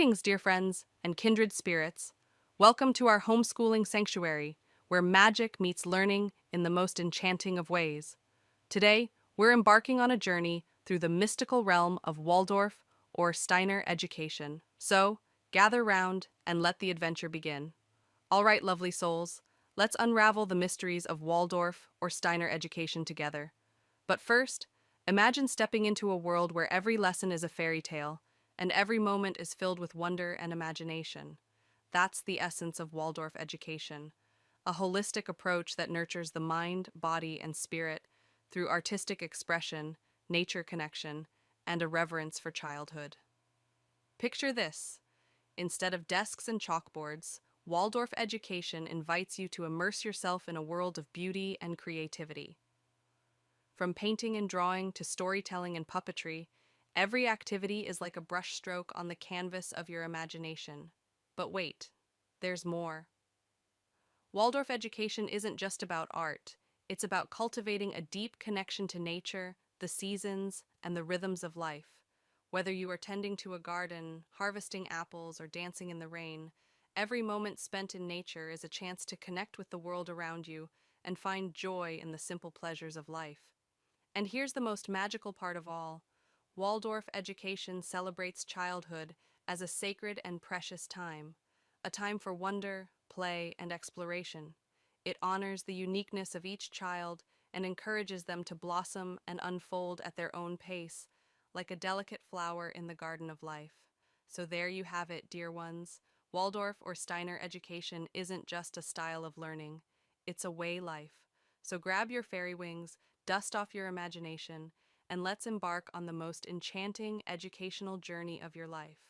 Greetings, dear friends and kindred spirits. Welcome to our homeschooling sanctuary, where magic meets learning in the most enchanting of ways. Today, we're embarking on a journey through the mystical realm of Waldorf or Steiner education. So, gather round and let the adventure begin. All right, lovely souls, let's unravel the mysteries of Waldorf or Steiner education together. But first, imagine stepping into a world where every lesson is a fairy tale and every moment is filled with wonder and imagination. That's the essence of Waldorf education, a holistic approach that nurtures the mind, body, and spirit through artistic expression, nature connection, and a reverence for childhood. Picture this. Instead of desks and chalkboards, Waldorf education invites you to immerse yourself in a world of beauty and creativity. From painting and drawing to storytelling and puppetry, every activity is like a brushstroke on the canvas of your imagination. But wait, there's more. Waldorf education isn't just about art, it's about cultivating a deep connection to nature, the seasons, and the rhythms of life. Whether you are tending to a garden, harvesting apples, or dancing in the rain, every moment spent in nature is a chance to connect with the world around you and find joy in the simple pleasures of life. And here's the most magical part of all. Waldorf education celebrates childhood as a sacred and precious time, a time for wonder, play, and exploration. It honors the uniqueness of each child and encourages them to blossom and unfold at their own pace, like a delicate flower in the garden of life. So there you have it, dear ones. Waldorf or Steiner education isn't just a style of learning, it's a way life. So grab your fairy wings, dust off your imagination, and let's embark on the most enchanting educational journey of your life.